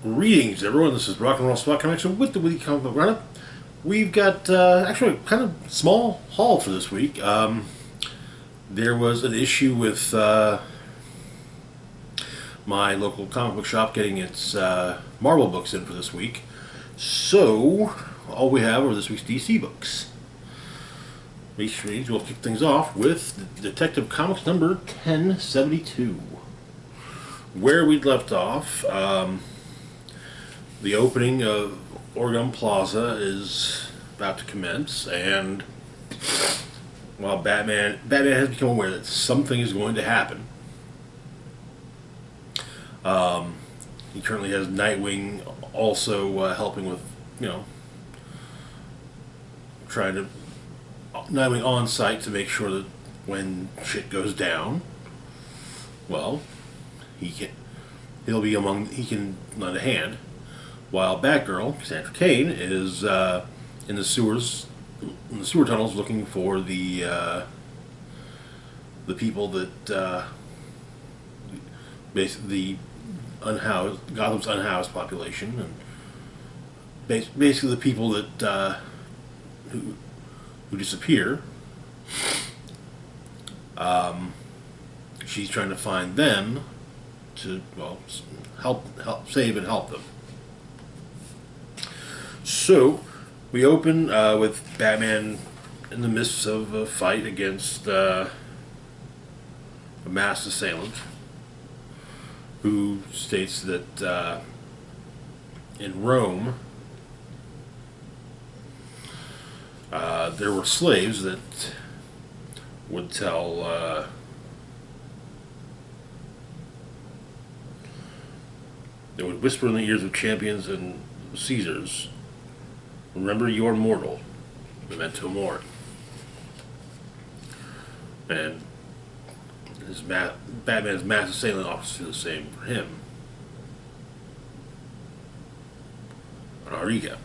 Greetings, everyone. This is Rock and Roll Spot Connection with the Weekly Comic Book Roundup. We've got actually a kind of small haul for this week. There was an issue with my local comic book shop getting its Marvel books in for this week. So, all we have are this week's DC books. Which means we'll kick things off with Detective Comics number 1072. Where we'd left off, the opening of Oregon Plaza is about to commence, and while Batman has become aware that something is going to happen, he currently has Nightwing also helping with, trying to Nightwing on site to make sure that when shit goes down, well, he can lend a hand. While Batgirl, Cassandra Cain, is in the sewer tunnels looking for the people that basically Gotham's unhoused population, and basically the people that who disappear. She's trying to find them to help save and help them. So, we open with Batman in the midst of a fight against a masked assailant who states that in Rome there were slaves that would tell they would whisper in the ears of champions and Caesars, "Remember, you're mortal. Memento mori." And Batman's mass assailant offers to do the same for him. Ariga.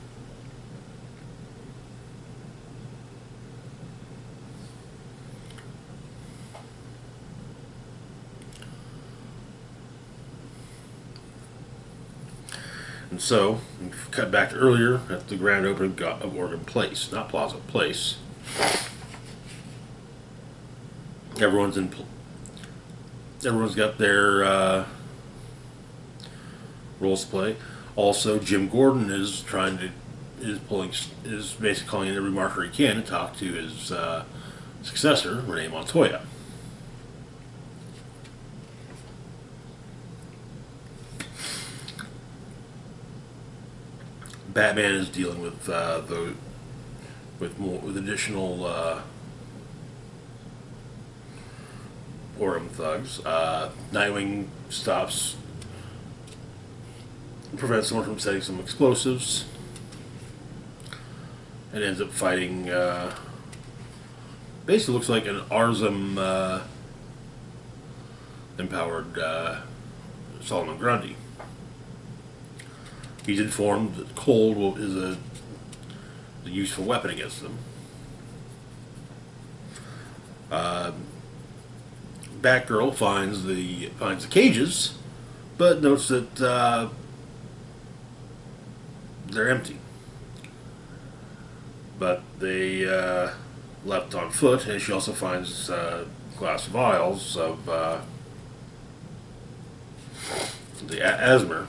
And so, we've cut back to earlier at the grand opening of Oregon Place, not Plaza, Place. Everyone's got their roles to play. Also, Jim Gordon is basically calling in every marker he can to talk to his successor, Renee Montoya. Batman is dealing with additional Orem thugs. Nightwing prevents someone from setting some explosives, and ends up fighting. Basically, looks like an Arzum empowered Solomon Grundy. He's informed that cold is a useful weapon against them. Batgirl finds the cages, but notes that they're empty. But they left on foot, and she also finds glass vials of the Asmer.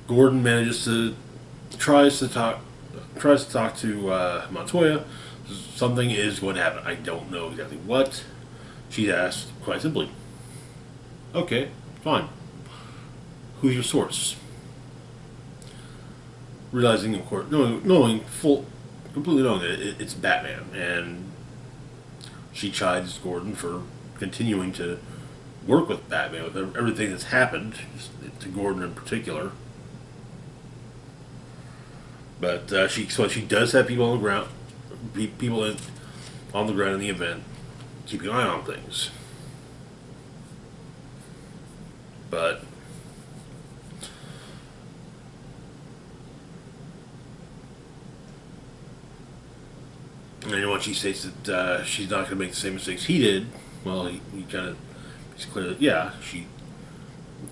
Gordon tries to talk to Montoya. Something is going to happen. I don't know exactly what. She asked quite simply, "Okay, fine. Who's your source?" Realizing, of course, completely knowing that it's Batman, and she chides Gordon for continuing to work with Batman with everything that's happened to Gordon in particular. But she does have people on the ground, on the ground in the event, keeping an eye on things. But and when she states that she's not going to make the same mistakes he did, well, he kind of, he's clear that, yeah,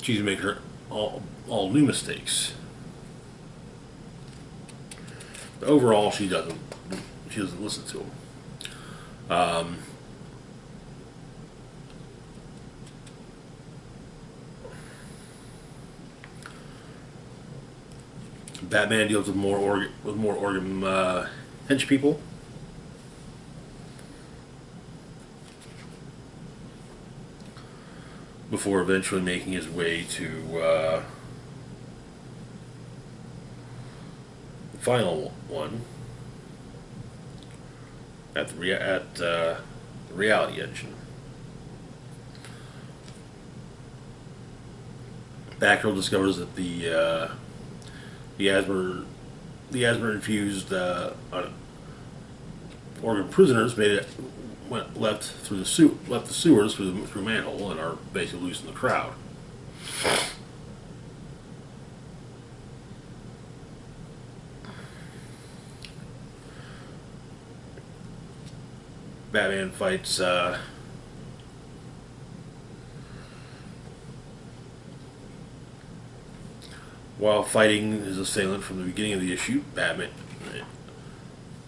she's making her all new mistakes. But overall, she doesn't listen to him. Batman deals with more Organ hench people. Before eventually making his way to the final one at the Reality Engine. Batgirl discovers that the asthma infused organ prisoners left the sewers through a manhole and are basically loose in the crowd. Batman fights while fighting his assailant from the beginning of the issue. Batman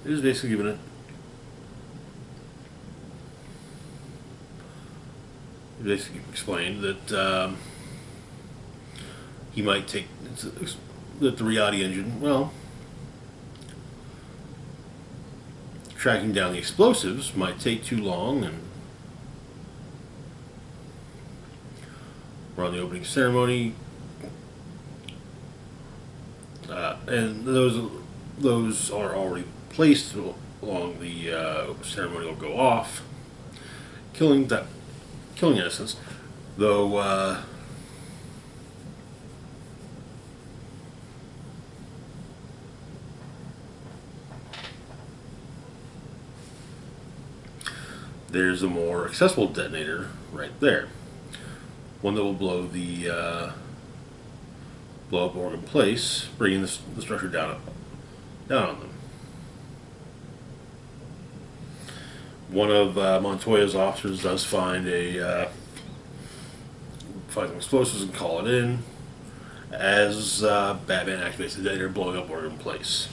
is basically given it. Basically explained that he might take that the Reality Engine. Well, tracking down the explosives might take too long, and we're on the opening ceremony, and those are already placed along the ceremony. Will go off, killing innocents, though there's a more accessible detonator right there. One that will blow up Organ Place, bringing the structure down on them. One of Montoya's officers does find some explosives and call it in as Batman activates the detonator, blowing up Organ Place.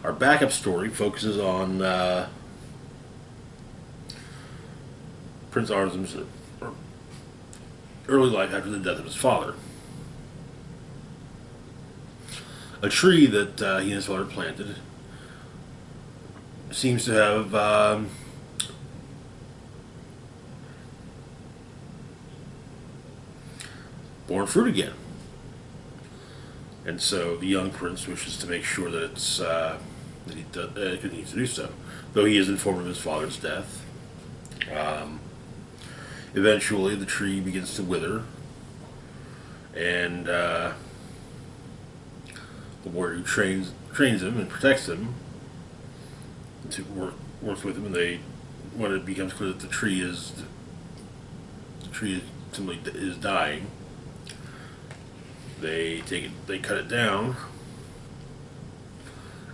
Our backup story focuses on Prince Arthur's early life after the death of his father. A tree that he and his father planted seems to have borne fruit again, and so the young prince wishes to make sure that he continues to do so, though he is informed of his father's death. Eventually, the tree begins to wither, and the warrior who trains him and protects him to works with him, and when it becomes clear that the tree simply is dying, they cut it down,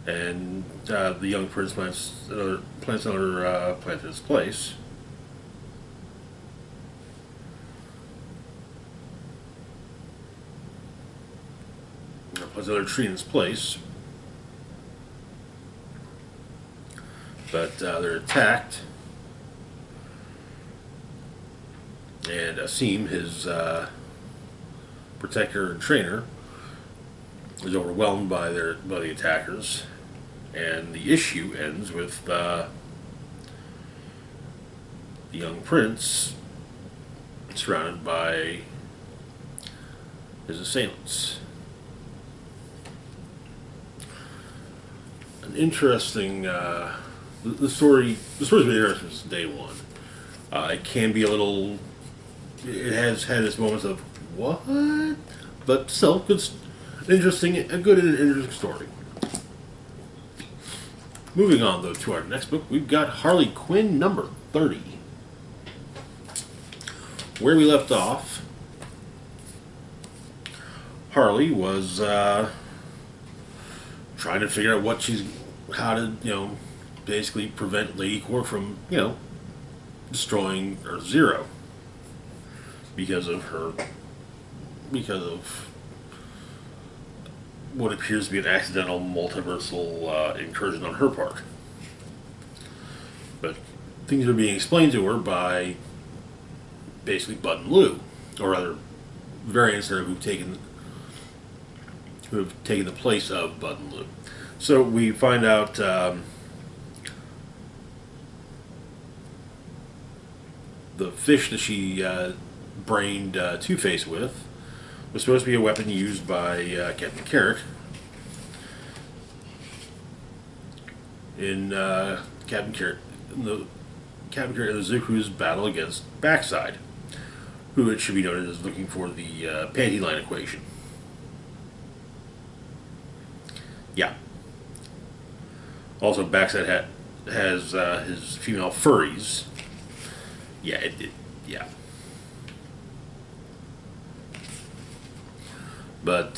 and the young prince plants another plant in its place. Plants another tree in its place, but they're attacked, and Asim, his protector and trainer, is overwhelmed by the attackers, and the issue ends with the young prince surrounded by his assailants. An interesting the story's been interesting since day one. It can be a little. It has had its moments of what, but still, a good and interesting story. Moving on, though, to our next book, we've got Harley Quinn number 30. Where we left off, Harley was trying to figure out how to, basically prevent Lady Core from, destroying Earth Zero because of what appears to be an accidental multiversal incursion on her part. But things are being explained to her by basically Bud and Lou, or rather, variants there who have taken the place of Bud and Lou. So we find out the fish that she brained Two-Face with was supposed to be a weapon used by Captain Carrot in Captain Carrot and the Zuku's battle against Backside, who it should be noted is looking for the panty line equation. Yeah. Also, Backside has his female furries. Yeah, yeah. But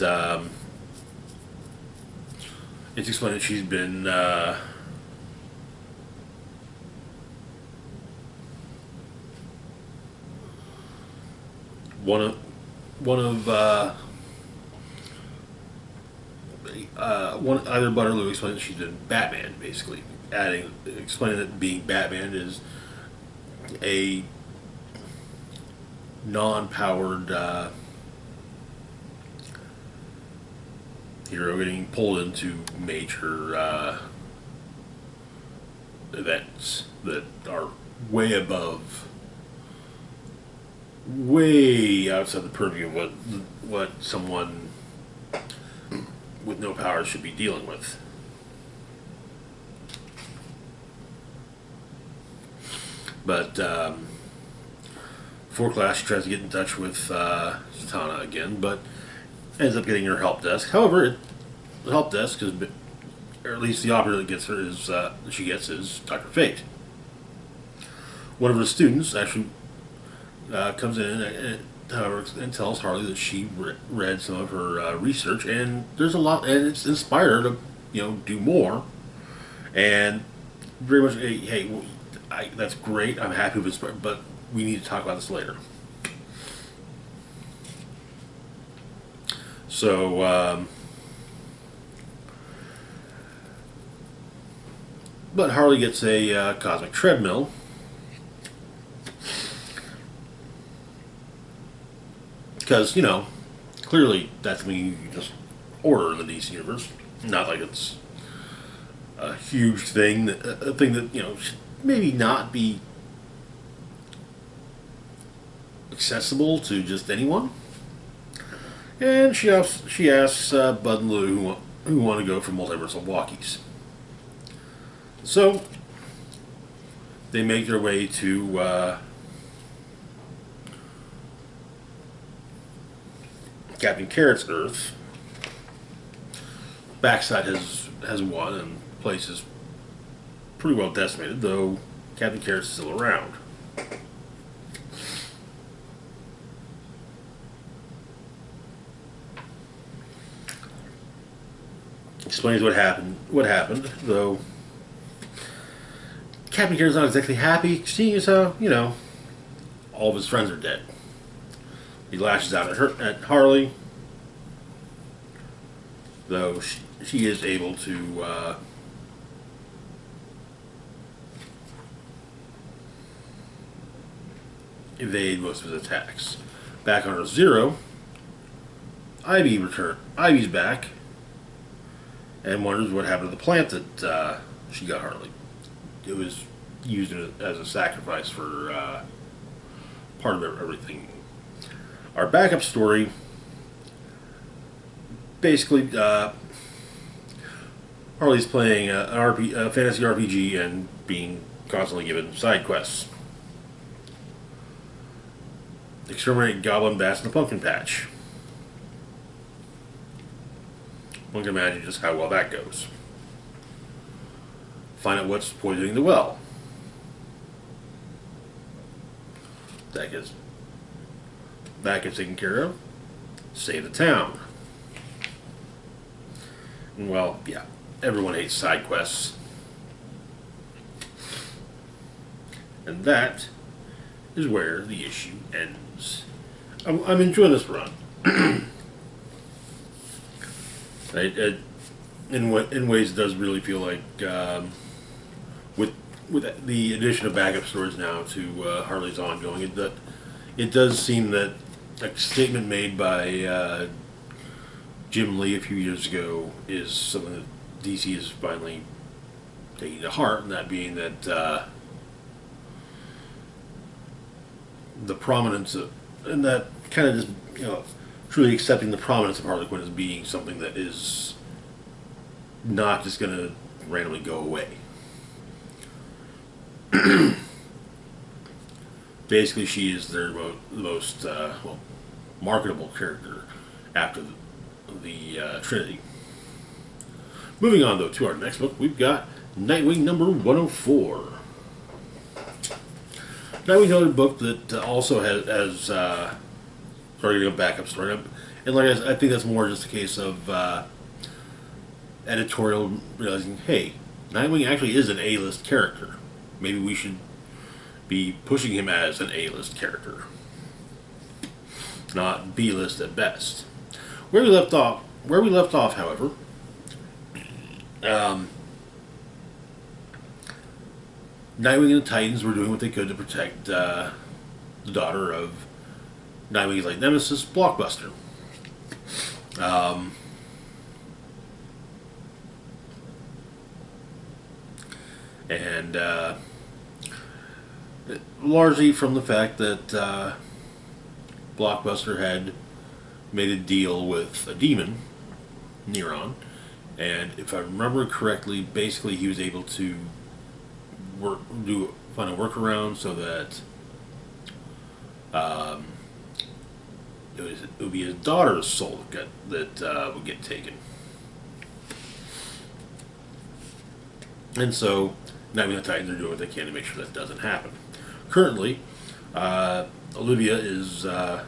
it's explained that she's been either Bud or Lou explained that she's been Batman, basically explaining that being Batman is a non-powered hero getting pulled into major events that are way outside the purview of what someone with no powers should be dealing with. But before class, she tries to get in touch with Zatanna again, but ends up getting her help desk. However, the help desk is, or at least the operator that gets her is Dr. Fate. One of her students actually comes in and tells Harley that she read some of her research, and there's a lot, and it's inspired her to do more. And very much, hey, that's great. I'm happy with this, but we need to talk about this later. So, but Harley gets a cosmic treadmill. Because, clearly that's something you can just order in the DC universe. Not like it's a huge thing, a thing that, should maybe not be accessible to just anyone. And she asks Bud and Lou who want to go for multiversal walkies. So they make their way to Captain Carrot's Earth. Backside has won, and the place is pretty well decimated, though Captain Carrot's still around. Explains what happened, though Captain Carrot's not exactly happy, seeing as how, all of his friends are dead. He lashes out at Harley, though she is able to evade most of his attacks. Back on Earth Zero, Ivy's back and wonders what happened to the plant that she got Harley. It was used as a sacrifice for part of everything. Our backup story, basically, Harley's playing a fantasy RPG and being constantly given side quests. Exterminate goblin bats in the pumpkin patch. One can imagine just how well that goes. Find out what's poisoning the well. That gets taken care of. Save the town. And well, yeah, everyone hates side quests. And that is where the issue ends. I'm enjoying this run. In ways, it does really feel like with the addition of backup stories now to Harley's ongoing, it does seem that a statement made by Jim Lee a few years ago is something that DC is finally taking to heart, and that being that the prominence of, and that kind of just, truly accepting the prominence of Harley Quinn as being something that is not just going to randomly go away. Basically, she is their most marketable character after the Trinity. Moving on, though, to our next book, we've got Nightwing number 104. Nightwing's another book that also has started getting a backup story. And like I think that's more just a case of editorial realizing, hey, Nightwing actually is an A-list character. Maybe we should be pushing him as an A-list character, not B-list at best. Where we left off, however, Nightwing and the Titans were doing what they could to protect the daughter of Nightwing's like nemesis, Blockbuster. And largely from the fact that Blockbuster had made a deal with a demon, Neron, and if I remember correctly, basically he was able to find a workaround so that it would be his daughter's soul that would get taken. And so, Nightwing and the Titans are doing what they can to make sure that doesn't happen. Currently, Olivia is under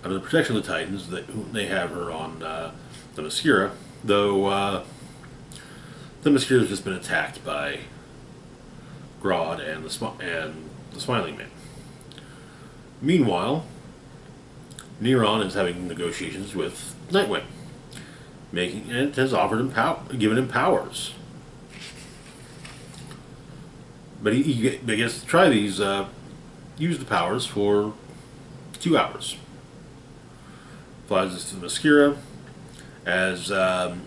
the protection of the Titans. They have her on the Themyscira, though Themyscira has just been attacked by Grodd and the Smiling Man. Meanwhile, Neron is having negotiations with Nightwing, and has offered him given him powers. But he gets to try these, use the powers for 2 hours. Flies us to the Themyscira as the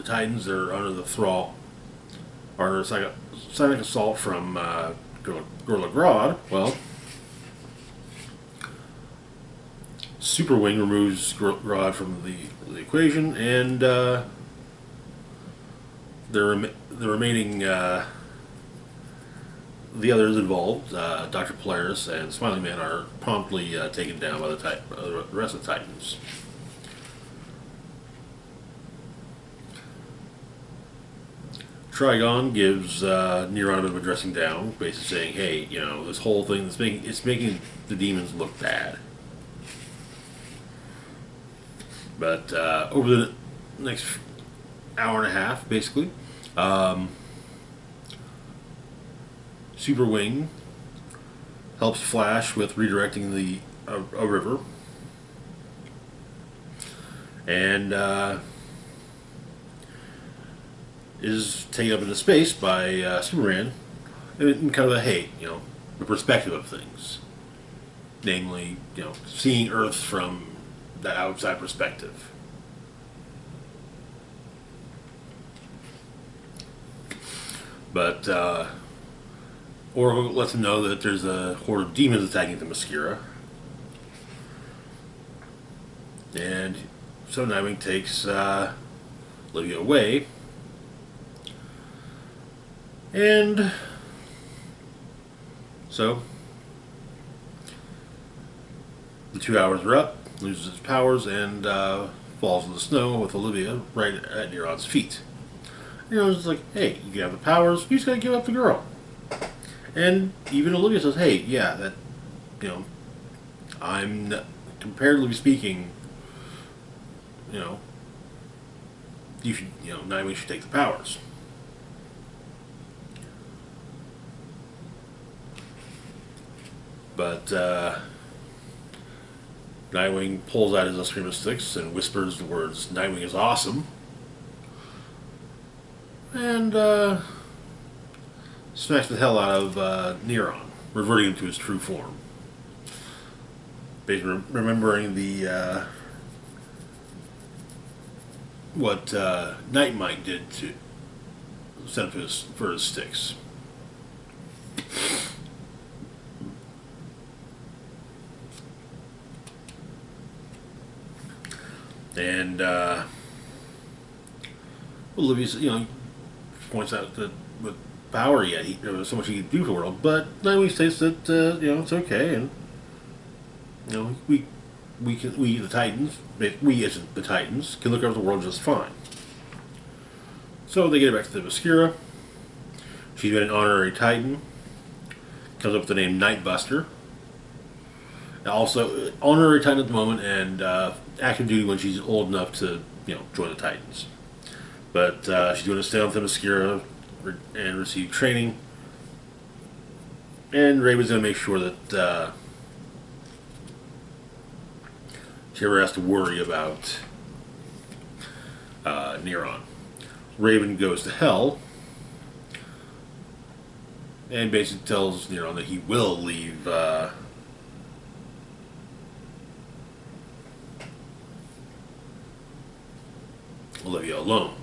Titans are under the thrall, are under sonic assault from Gorilla Grodd. Well, Super Wing removes Grodd from the equation, and the remaining the others involved, Dr. Polaris and Smiling Man, are promptly taken down by the rest of the Titans. Trigon gives Neron a bit of a dressing down, basically saying, "Hey, this whole thing it's making the demons look bad." But over the next hour and a half, basically, Super Wing helps Flash with redirecting a river, and is taken up into space by Superman, in kind of the perspective of things, namely, seeing Earth from that outside perspective. But Oracle lets him know that there's a horde of demons attacking the Themyscira. And so Nightwing takes Olivia away. And so the 2 hours are up, loses his powers, and falls in the snow with Olivia right at Neron's feet. Neron's just like, "Hey, you can have the powers, you just gotta give up the girl." And even Olivia says, "Hey, yeah, that, I'm comparatively speaking, you should, Nightwing should take the powers." But Nightwing pulls out his Eskrima sticks and whispers the words, "Nightwing is awesome," and smacks the hell out of Neron, reverting him to his true form. Basically, remembering the what Nightmite did to send for his sticks. And Olivia, points out that with power yet, there was so much he could do for the world. But Nightwing states that it's okay, and we the Titans, we as the Titans, can look over the world just fine. So they get back to the Obscura. She's been an honorary Titan. Comes up with the name Nightbuster. Also, honorary Titan at the moment, and active duty when she's old enough to, join the Titans. But she's going to stay on the Obscura and receive training. And Raven's going to make sure that she never has to worry about Neron. Raven goes to Hell and basically tells Neron that he will leave Olivia alone.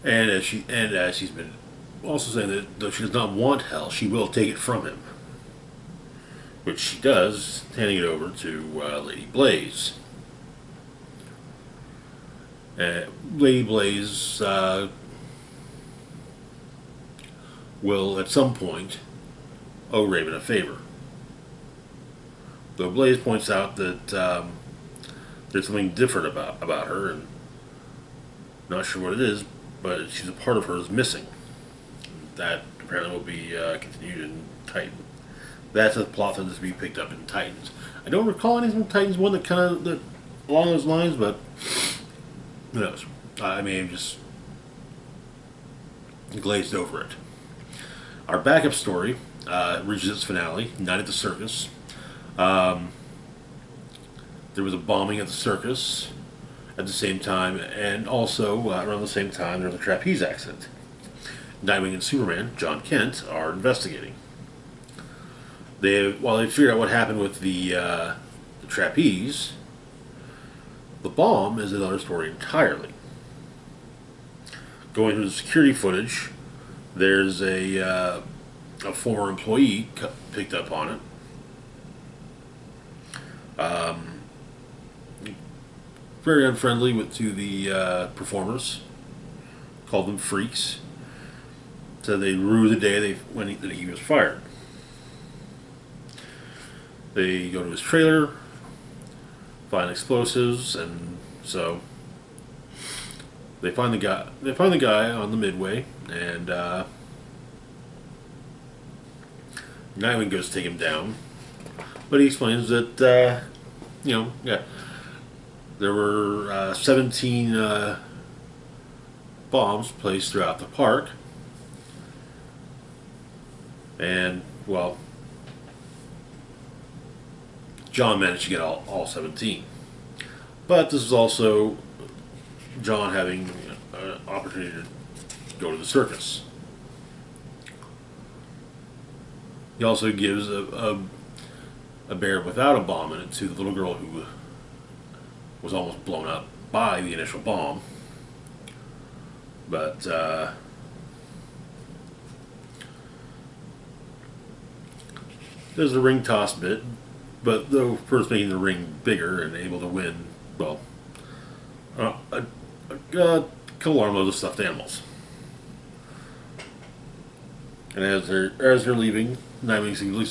And as she's been also saying that though she does not want Hell, she will take it from him. Which she does, handing it over to Lady Blaze. Lady Blaze will, at some point, owe Raven a favor. Though Blaze points out that there's something different about her, and not sure what it is, but she's a part of her is missing. That apparently will be continued in Titan. That's a plot that is to be picked up in Titans. I don't recall anything from Titans 1 that kind of along those lines, but who knows? I may have just glazed over it. Our backup story reaches its finale, Night at the Circus. There was a bombing at the circus at the same time, and also around the same time there was a trapeze accident. Nightwing and Superman, John Kent, are investigating. While they figure out what happened with the trapeze, the bomb is another story entirely. Going through the security footage, there's a former employee picked up on it. Very unfriendly to the performers. Called them freaks. So they rue the day that he was fired. They go to his trailer, find explosives, and so they find the guy. They find the guy on the Midway, and Nightwing goes to take him down, but he explains that there were 17 bombs placed throughout the park, and well, John managed to get all 17. But this is also John having an opportunity to go to the circus. He also gives a bear without a bomb in it to the little girl who was almost blown up by the initial bomb. But there's a ring toss bit. But though first making the ring bigger and able to win, well, a couple armloads of stuffed animals. And as they're leaving, Nightwing simply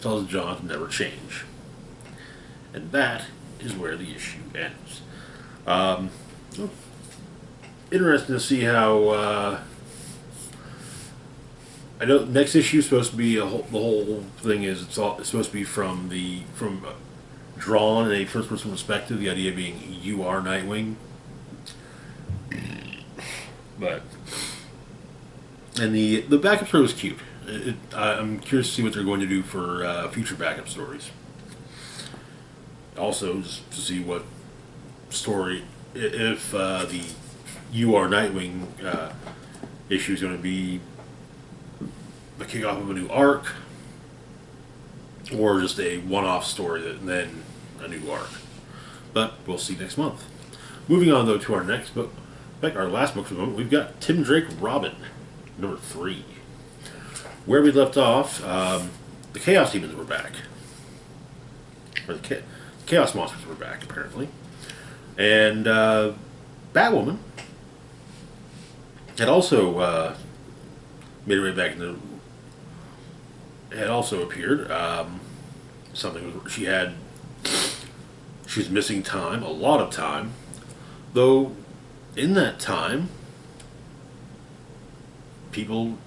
tells John to never change. And that is where the issue ends. Interesting to see how. I know next issue is supposed to be the whole thing is it's supposed to be from drawn in a first person perspective. The idea being you are Nightwing, but And the backup story was cute. I'm curious to see what they're going to do for future backup stories. Also, just to see what story, if the You Are Nightwing issue is going to be the kickoff of a new arc, or just a one-off story and then a new arc. But we'll see next month. Moving on, though, to our next book, our last book for the moment, we've got Tim Drake Robin, number 3. Where we left off, the Chaos Demons were back. Or the Chaos Monsters were back, apparently. And Batwoman had also made her way back into... had also appeared. She was missing time, a lot of time. Though, in that time, people,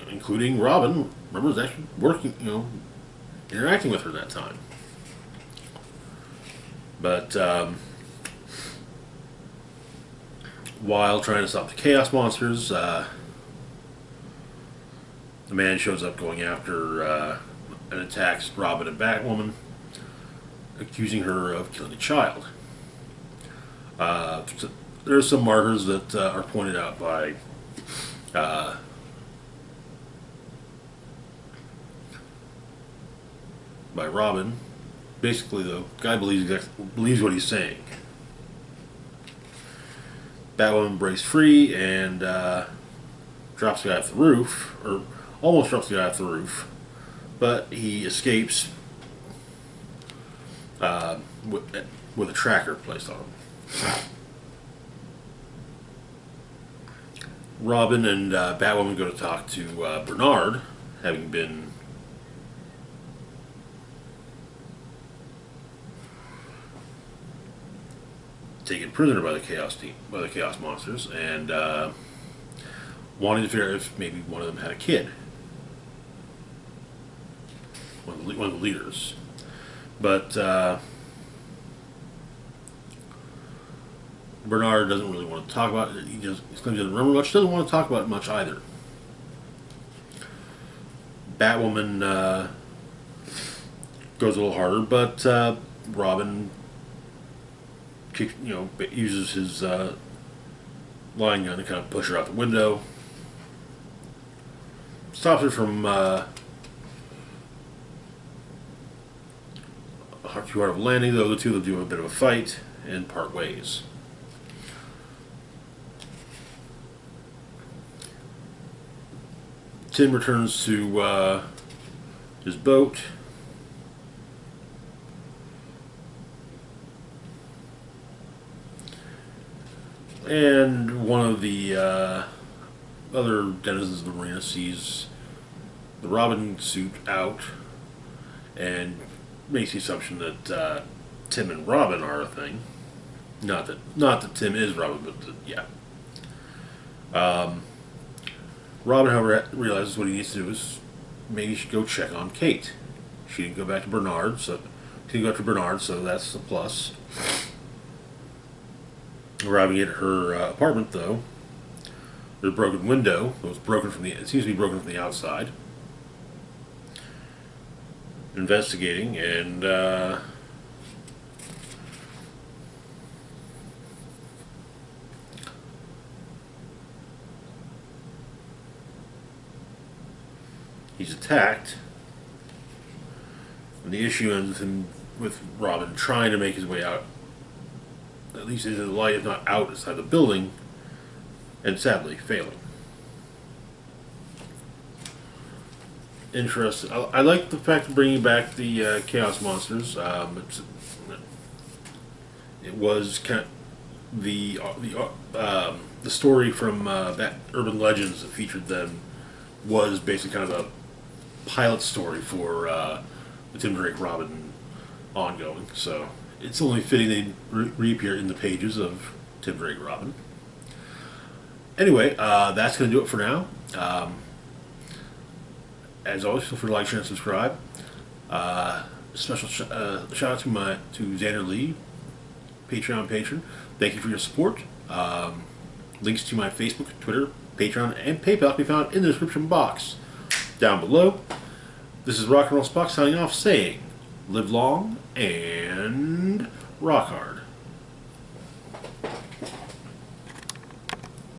including Robin, remember, was actually working, interacting with her that time. But while trying to stop the Chaos Monsters, a man shows up going after and attacks Robin and Batwoman, accusing her of killing a child. There are some markers that are pointed out by Robin. Basically, the guy believes what he's saying. Batwoman breaks free and drops the guy off the roof, or almost drops the guy off the roof, but he escapes with a tracker placed on him. Robin and Batwoman go to talk to Bernard, having been taken prisoner by the Chaos Monsters, and wanting to figure out if maybe one of them had a kid, one of the leaders. But Bernard doesn't really want to talk about it. He doesn't remember much. Doesn't want to talk about it much either. Batwoman goes a little harder, but Robin uses his line gun to kind of push her out the window. Stops her from too hard of a landing, though the two of them do a bit of a fight and part ways. Tim returns to his boat. And one of the other denizens of the marina sees the Robin suit out and makes the assumption that Tim and Robin are a thing. Not that Tim is Robin, but yeah. Robin, however, realizes what he needs to do is maybe he should go check on Kate. She didn't go back to Bernard, so that's a plus. Arriving at her apartment, though, there's a broken window. It seems to be broken from the outside. Investigating, and he's attacked. And the issue ends with Robin trying to make his way out, at least into the light, if not out inside the building, and sadly failing. Interesting. I like the fact of bringing back the Chaos Monsters. It was kind of the story from Urban Legends that featured them was basically kind of a pilot story for the Tim Drake Robin ongoing. So it's only fitting they reappear in the pages of Tim Drake Robin. Anyway, that's going to do it for now. As always, feel free to like, share, and subscribe. Special shout out to Xander Lee, Patreon patron. Thank you for your support. Links to my Facebook, Twitter, Patreon, and PayPal can be found in the description box down below. This is Rock and Roll Spock signing off saying, live long and rock hard.